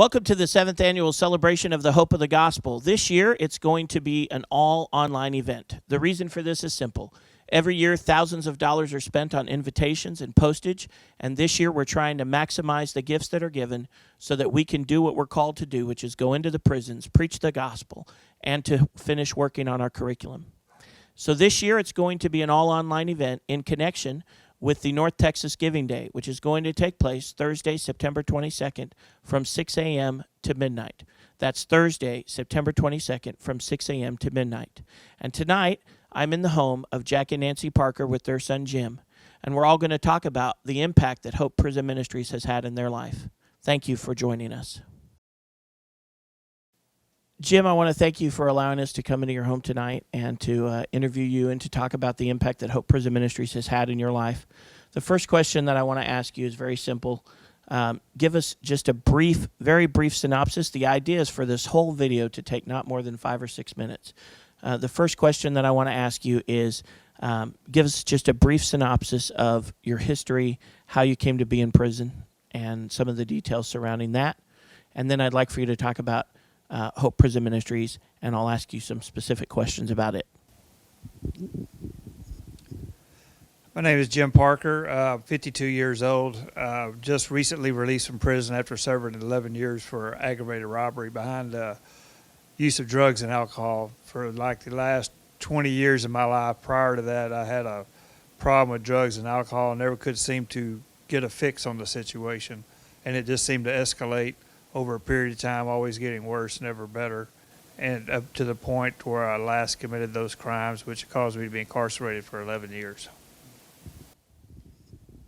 Welcome to the 7th annual celebration of the Hope of the Gospel. This year, it's going to be an all-online event. The reason for this is simple. Every year, thousands of dollars are spent on invitations and postage, and this year we're trying to maximize the gifts that are given so that we can do what we're called to do, which is go into the prisons, preach the gospel, and to finish working on our curriculum. So this year, it's going to be an all-online event in connection with the North Texas Giving Day, which is going to take place Thursday, September 22nd from 6 a.m. to midnight. That's Thursday, September 22nd from 6 a.m. to midnight. And tonight, I'm in the home of Jack and Nancy Parker with their son Jim, and we're all going to talk about the impact that Hope Prison Ministries has had in their life. Thank you for joining us. Jim, I want to thank you for allowing us to come into your home tonight and to interview you and to talk about the impact that Hope Prison Ministries has had in your life. The first question that I want to ask you is very simple. Give us just a brief, very brief synopsis. The idea is for this whole video to take not more than 5 or 6 minutes. The first question that I want to ask you is give us just a brief synopsis of your history, how you came to be in prison, and some of the details surrounding that. And then I'd like for you to talk about Hope Prison Ministries, and I'll ask you some specific questions about it. My name is Jim Parker, 52 years old, just recently released from prison after serving 11 years for aggravated robbery behind use of drugs and alcohol. For like the last 20 years of my life prior to that, I had a problem with drugs and alcohol and never could seem to get a fix on the situation, and it just seemed to escalate over a period of time, always getting worse, never better, and up to the point where I last committed those crimes, which caused me to be incarcerated for 11 years.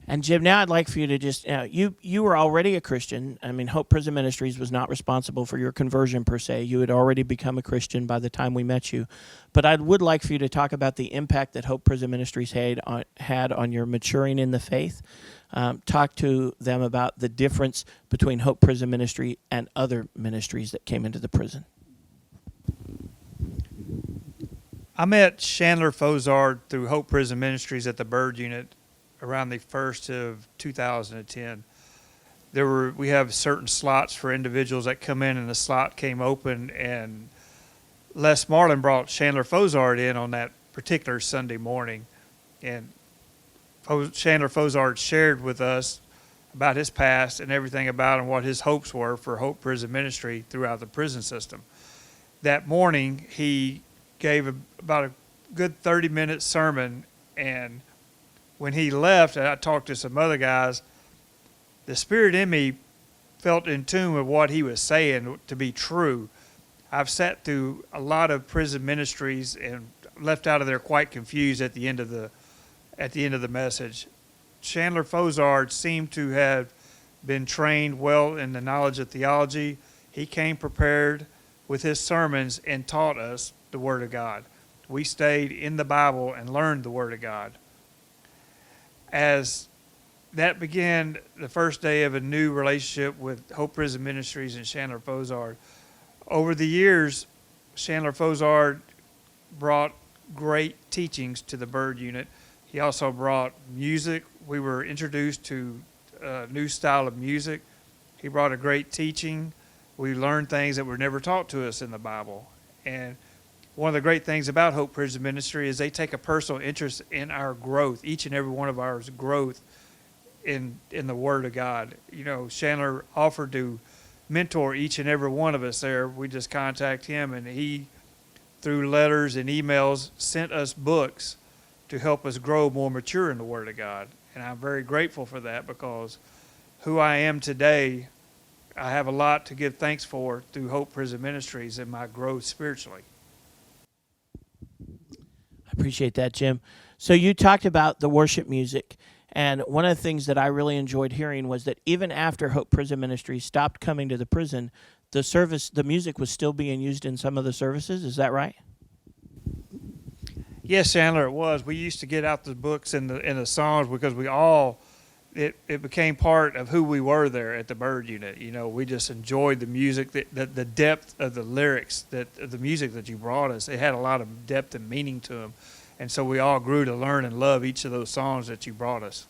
And Jim, now I'd like for you to just, you were already a Christian. I mean, Hope Prison Ministries was not responsible for your conversion per se. You had already become a Christian by the time we met you. But I would like for you to talk about the impact that Hope Prison Ministries had on your maturing in the faith. Talk to them about the difference between Hope Prison Ministry and other ministries that came into the prison. I met Chandler Fozard through Hope Prison Ministries at the Bird Unit around the 1st of 2010. We have certain slots for individuals that come in, and the slot came open, and Les Marlin brought Chandler Fozard in on that particular Sunday morning, and Chandler Fozard shared with us about his past and everything about him, what his hopes were for Hope Prison Ministry throughout the prison system. That morning, he gave about a good 30-minute sermon, and when he left, and I talked to some other guys, the spirit in me felt in tune with what he was saying to be true. I've sat through a lot of prison ministries and left out of there quite confused at the end of the message. Chandler Fozard seemed to have been trained well in the knowledge of theology. He came prepared with his sermons and taught us the Word of God. We stayed in the Bible and learned the Word of God. As that began the first day of a new relationship with Hope Prison Ministries and Chandler Fozard, over the years, Chandler Fozard brought great teachings to the Bird Unit. He also brought music. We were introduced to a new style of music. He brought a great teaching. We learned things that were never taught to us in the Bible. And one of the great things about Hope Prison Ministry is they take a personal interest in our growth, each and every one of ours growth in the Word of God. You know, Chandler offered to mentor each and every one of us there. We just contact him, and he, through letters and emails, sent us books to help us grow more mature in the Word of God. And I'm very grateful for that, because who I am today, I have a lot to give thanks for through Hope Prison Ministries and my growth spiritually. I appreciate that, Jim. So you talked about the worship music, and one of the things that I really enjoyed hearing was that even after Hope Prison Ministry stopped coming to the prison, the music was still being used in some of the services. Is that right? Yes, Chandler, it was. We used to get out the books and the songs because it became part of who we were there at the Bird Unit. You know, we just enjoyed the music, the depth of the lyrics, the music that you brought us. It had a lot of depth and meaning to them. And so we all grew to learn and love each of those songs that you brought us.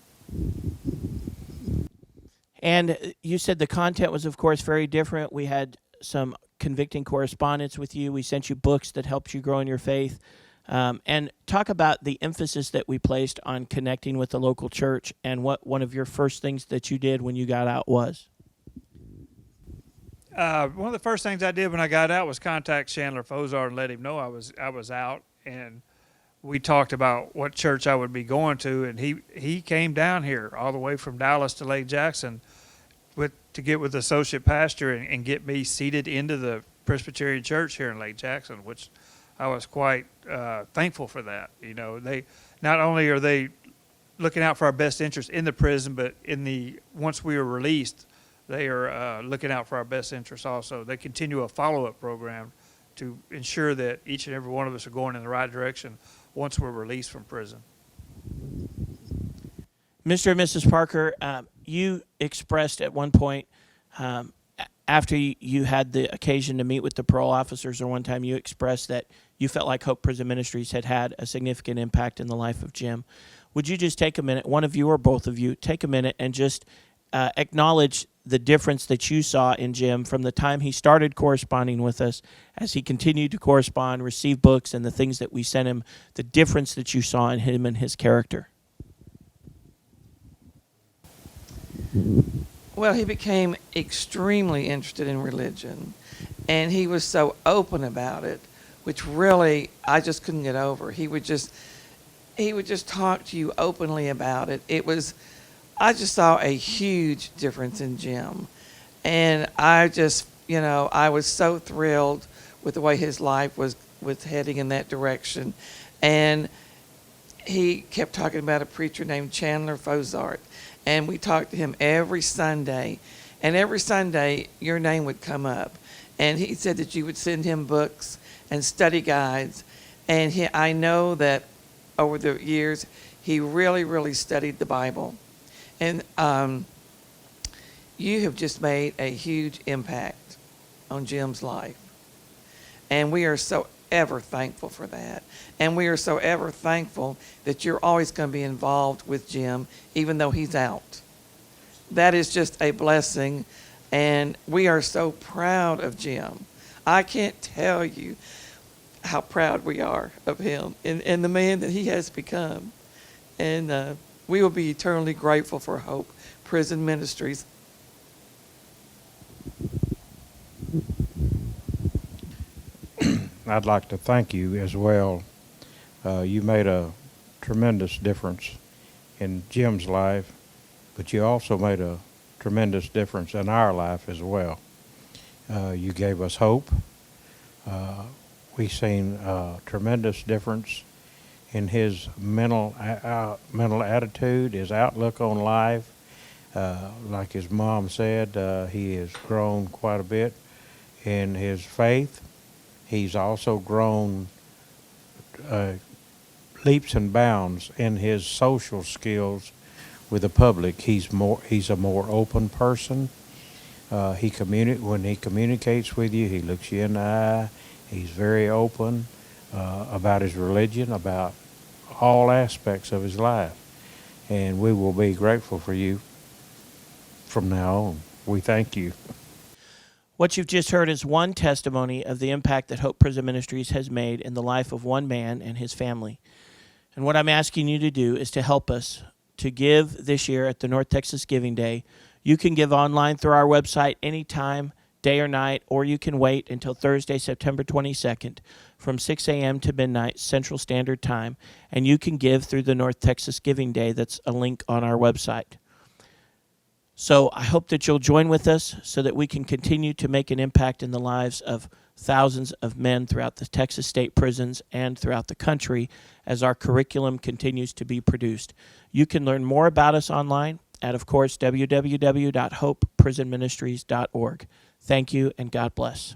And you said the content was, of course, very different. We had some convicting correspondence with you. We sent you books that helped you grow in your faith. And talk about the emphasis that we placed on connecting with the local church and what one of your first things that you did when you got out was. One of the first things I did when I got out was contact Chandler Fozard and let him know I was out, and we talked about what church I would be going to, and he came down here all the way from Dallas to Lake Jackson to get with the associate pastor and get me seated into the Presbyterian church here in Lake Jackson, which I was quite thankful for that. You know, they not only are they looking out for our best interest in the prison, but once we were released, they are looking out for our best interest also. They continue a follow-up program to ensure that each and every one of us are going in the right direction once we're released from prison. Mr. and Mrs. Parker, you expressed at one point, after you had the occasion to meet with the parole officers, or one time you expressed that you felt like Hope Prison Ministries had a significant impact in the life of Jim. Would you just take a minute, one of you or both of you, take a minute and just acknowledge the difference that you saw in Jim from the time he started corresponding with us, as he continued to correspond, receive books, and the things that we sent him, the difference that you saw in him and his character? Well, he became extremely interested in religion, and he was so open about it, which really I just couldn't get over. He would just talk to you openly about it. I just saw a huge difference in Jim, and I was so thrilled with the way his life was heading in that direction. And he kept talking about a preacher named Chandler Fozart, and we talked to him every Sunday, and every Sunday your name would come up, and he said that you would send him books and study guides, and I know that over the years he really, really studied the Bible. And you have just made a huge impact on Jim's life. And we are so ever thankful for that. And we are so ever thankful that you're always going to be involved with Jim, even though he's out. That is just a blessing. And we are so proud of Jim. I can't tell you how proud we are of him and the man that he has become. And we will be eternally grateful for Hope Prison Ministries. I'd like to thank you as well. You made a tremendous difference in Jim's life, but you also made a tremendous difference in our life as well. You gave us hope. We've seen a tremendous difference in his mental attitude, his outlook on life. Like his mom said, he has grown quite a bit in his faith. He's also grown leaps and bounds in his social skills with the public. He's a more open person. When he communicates with you, he looks you in the eye. He's very open about his religion, about all aspects of his life. And we will be grateful for you from now on. We thank you. What you've just heard is one testimony of the impact that Hope Prison Ministries has made in the life of one man and his family. And what I'm asking you to do is to help us to give this year at the North Texas Giving Day. You can give online through our website anytime, day or night, or you can wait until Thursday, September 22nd from 6 a.m. to midnight Central Standard Time, and you can give through the North Texas Giving Day. That's a link on our website. So I hope that you'll join with us so that we can continue to make an impact in the lives of thousands of men throughout the Texas state prisons and throughout the country as our curriculum continues to be produced. You can learn more about us online at, of course, www.hopeprisonministries.org. Thank you, and God bless.